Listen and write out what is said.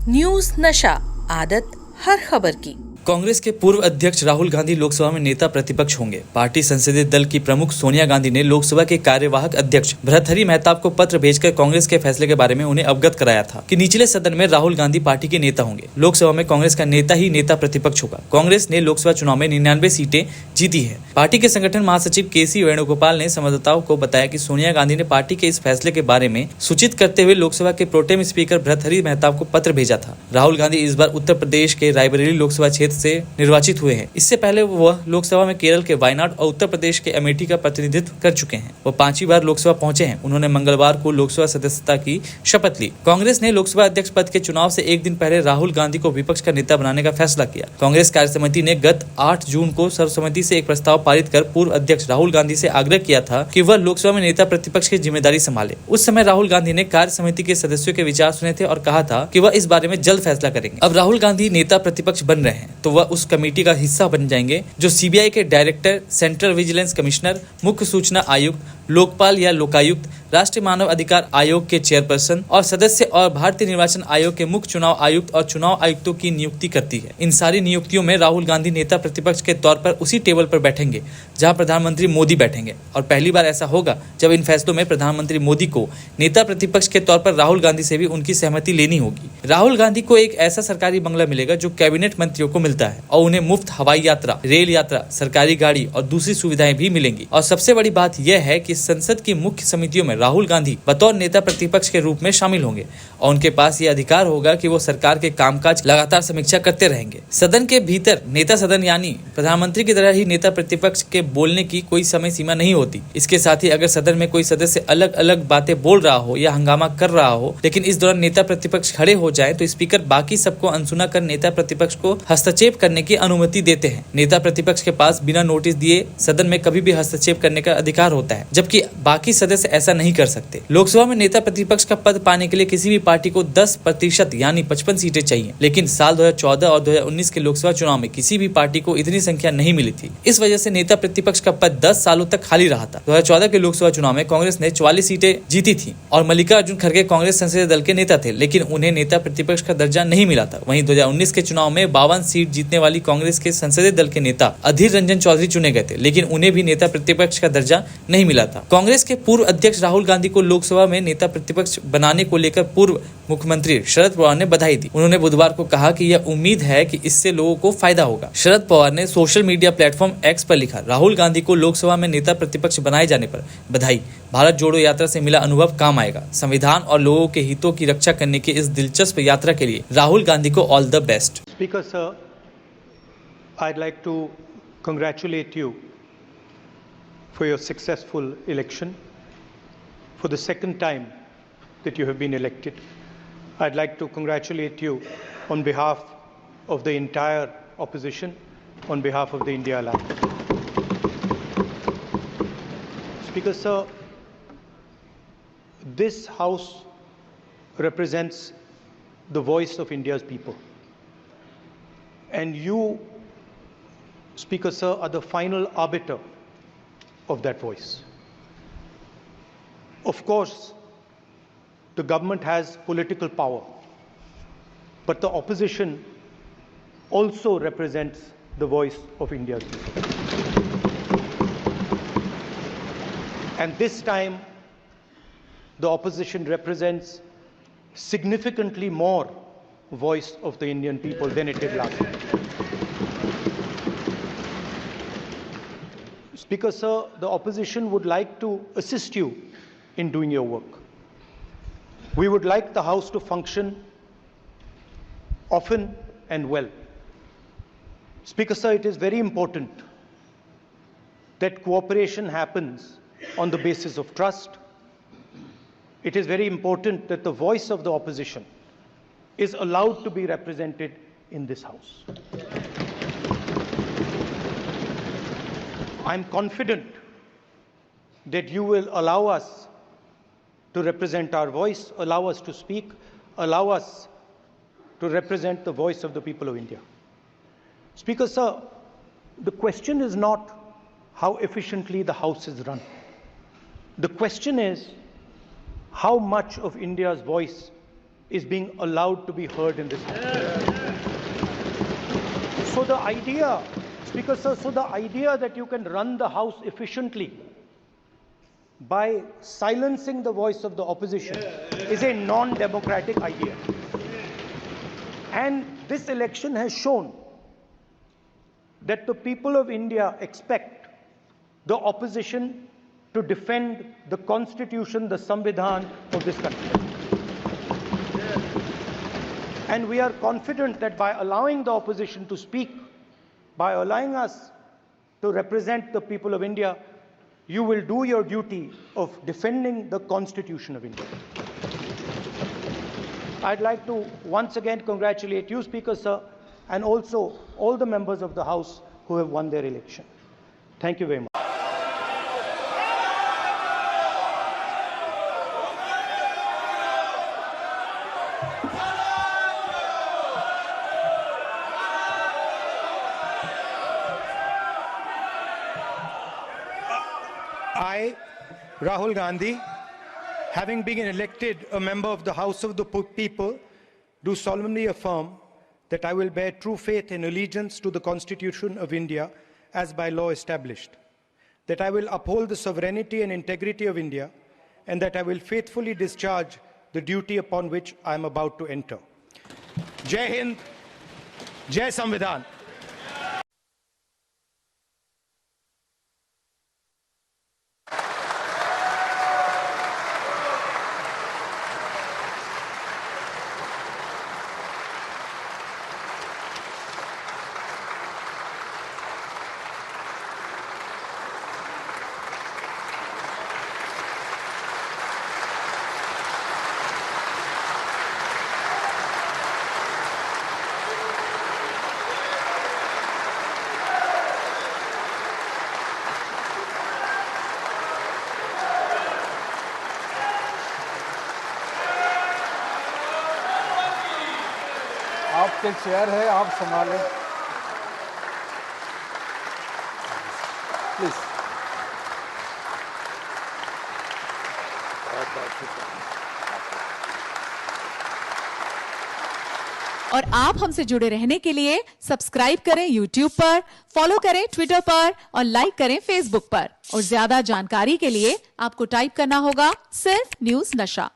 News नशा, आदत हर खबर की। कांग्रेस के पूर्व अध्यक्ष राहुल गांधी लोकसभा में नेता प्रतिपक्ष होंगे। पार्टी संसदीय दल की प्रमुख सोनिया गांधी ने लोकसभा के कार्यवाहक अध्यक्ष भर्तृहरि मेहताब को पत्र भेजकर कांग्रेस के फैसले के बारे में उन्हें अवगत कराया था कि निचले सदन में राहुल गांधी पार्टी के नेता होंगे। लोकसभा में कांग्रेस का नेता ही नेता प्रतिपक्ष होगा। कांग्रेस ने लोकसभा चुनाव में 99 सीटें जीती है। पार्टी के संगठन महासचिव के.सी. वेणुगोपाल ने संवाददाताओं को बताया कि सोनिया गांधी ने पार्टी के इस फैसले के बारे में सूचित करते हुए लोकसभा के प्रोटेम स्पीकर भर्तृहरि मेहताब को पत्र भेजा था। राहुल गांधी इस बार उत्तर प्रदेश के रायबरेली लोकसभा क्षेत्र से निर्वाचित हुए हैं। इससे पहले वह लोकसभा में केरल के वायनाड और उत्तर प्रदेश के अमेठी का प्रतिनिधित्व कर चुके हैं। वो 5वीं बार लोकसभा पहुंचे हैं। उन्होंने मंगलवार को लोकसभा सदस्यता की शपथ ली। कांग्रेस ने लोकसभा अध्यक्ष पद के चुनाव से एक दिन पहले राहुल गांधी को विपक्ष का नेता बनाने का फैसला किया। कांग्रेस कार्यसमिति ने गत 8 जून को सर्वसम्मति से एक प्रस्ताव पारित कर पूर्व अध्यक्ष राहुल गांधी से आग्रह किया था कि वह लोकसभा में नेता प्रतिपक्ष की जिम्मेदारी संभाले। उस समय राहुल गांधी ने कार्य समिति के सदस्यों के विचार सुने थे और कहा था कि वह इस बारे में जल्द फैसला करेंगे। अब राहुल गांधी नेता प्रतिपक्ष बन रहे हैं तो वह उस कमेटी का हिस्सा बन जाएंगे जो सीबीआई के डायरेक्टर, सेंट्रल विजिलेंस कमिश्नर, मुख्य सूचना आयुक्त, लोकपाल या लोकायुक्त, राष्ट्रीय मानव अधिकार आयोग के चेयरपर्सन और सदस्य और भारतीय निर्वाचन आयोग के मुख्य चुनाव आयुक्त और चुनाव आयुक्तों की नियुक्ति करती है। इन सारी नियुक्तियों में राहुल गांधी नेता प्रतिपक्ष के तौर पर उसी टेबल पर बैठेंगे जहां प्रधानमंत्री मोदी बैठेंगे और पहली बार ऐसा होगा जब इन फैसलों में प्रधानमंत्री मोदी को नेता प्रतिपक्ष के तौर पर राहुल गांधी से भी उनकी सहमति लेनी होगी। राहुल गांधी को एक ऐसा सरकारी बंगला मिलेगा जो कैबिनेट मंत्रियों को मिलता है और उन्हें मुफ्त हवाई यात्रा, रेल यात्रा, सरकारी गाड़ी और दूसरी सुविधाएं भी मिलेंगी। और सबसे बड़ी बात यह है कि संसद की मुख्य समितियों में राहुल गांधी बतौर नेता प्रतिपक्ष के रूप में शामिल होंगे और उनके पास यह अधिकार होगा कि वो सरकार के कामकाज लगातार समीक्षा करते रहेंगे। सदन के भीतर नेता सदन यानी प्रधानमंत्री की तरह ही नेता प्रतिपक्ष के बोलने की कोई समय सीमा नहीं होती। इसके साथ ही अगर सदन में कोई सदस्य अलग अलग बातें बोल रहा हो या हंगामा कर रहा हो लेकिन इस दौरान नेता प्रतिपक्ष खड़े हो जाए तो स्पीकर बाकी सबको अनसुना कर नेता प्रतिपक्ष को हस्तक्षेप करने की अनुमति देते हैं। नेता प्रतिपक्ष के पास बिना नोटिस दिए सदन में कभी भी हस्तक्षेप करने का अधिकार होता है जबकि बाकी सदस्य ऐसा नहीं कर सकते। लोकसभा में नेता प्रतिपक्ष का पद पाने के लिए किसी भी पार्टी को 10% यानी 55 सीटें चाहिए, लेकिन साल 2014 और 2019 के लोकसभा चुनाव में किसी भी पार्टी को इतनी संख्या नहीं मिली थी। इस वजह से नेता प्रतिपक्ष का पद 10 सालों तक खाली रहा था। 2014 के लोकसभा चुनाव में कांग्रेस ने 44 सीटें जीती थी और मल्लिकार्जुन खड़गे कांग्रेस संसदीय दल के नेता थे, लेकिन उन्हें नेता प्रतिपक्ष का दर्जा नहीं मिला था। वहीं 2019 के चुनाव में 52 सीट जीतने वाली कांग्रेस के संसदीय दल के नेता अधीर रंजन चौधरी चुने गए थे, लेकिन उन्हें भी नेता प्रतिपक्ष का दर्जा नहीं मिला था। कांग्रेस के पूर्व अध्यक्ष राहुल गांधी को लोकसभा में नेता प्रतिपक्ष बनाने को लेकर पूर्व मुख्यमंत्री शरद पवार ने बधाई दी। उन्होंने बुधवार को कहा कि यह उम्मीद है कि इससे लोगों को फायदा होगा। शरद पवार ने सोशल मीडिया प्लेटफॉर्म एक्स पर लिखा, राहुल गांधी को लोकसभा में नेता प्रतिपक्ष बनाए जाने पर बधाई। भारत जोड़ो यात्रा से मिला अनुभव काम आएगा। संविधान और लोगों के हितों की रक्षा करने की इस दिलचस्प यात्रा के लिए राहुल गांधी को all the best. Speaker sir, I'd like to congratulate you for your successful election. For the second time that you have been elected, I'd like to congratulate you on behalf of the entire opposition, on behalf of the India Alliance. Speaker sir, this House represents the voice of India's people, and you, Speaker sir, are the final arbiter of that voice. Of course, the government has political power, but the opposition also represents the voice of India's people. And this time, the opposition represents significantly more voice of the Indian people than it did last time. Speaker sir, the opposition would like to assist you in doing your work. We would like the House to function often and well. Speaker sir, it is very important that cooperation happens on the basis of trust. It is very important that the voice of the opposition is allowed to be represented in this House. I'm confident that you will allow us to represent our voice, allow us to speak, allow us to represent the voice of the people of India. Speaker sir, the question is not how efficiently the House is run. The question is how much of India's voice is being allowed to be heard in this country. So the idea, Speaker Sir, so the idea that you can run the House efficiently by silencing the voice of the opposition is a non-democratic idea. And this election has shown that the people of India expect the opposition to defend the Constitution, the Samvidhan of this country. And we are confident that by allowing the opposition to speak, by allowing us to represent the people of India, you will do your duty of defending the Constitution of India. I'd like to once again congratulate you, Speaker Sir, and also all the members of the House who have won their election. Thank you very much. I, Rahul Gandhi, having been elected a member of the House of the People, do solemnly affirm that I will bear true faith and allegiance to the Constitution of India as by law established, that I will uphold the sovereignty and integrity of India, and that I will faithfully discharge the duty upon which I am about to enter. Jai Hind, Jai Samvidhan. आपके chair है, आप संभालें please. और आप हमसे जुड़े रहने के लिए सब्सक्राइब करें YouTube पर, फॉलो करें Twitter पर और लाइक करें Facebook पर। और ज्यादा जानकारी के लिए आपको टाइप करना होगा सिर्फ न्यूज़ नशा।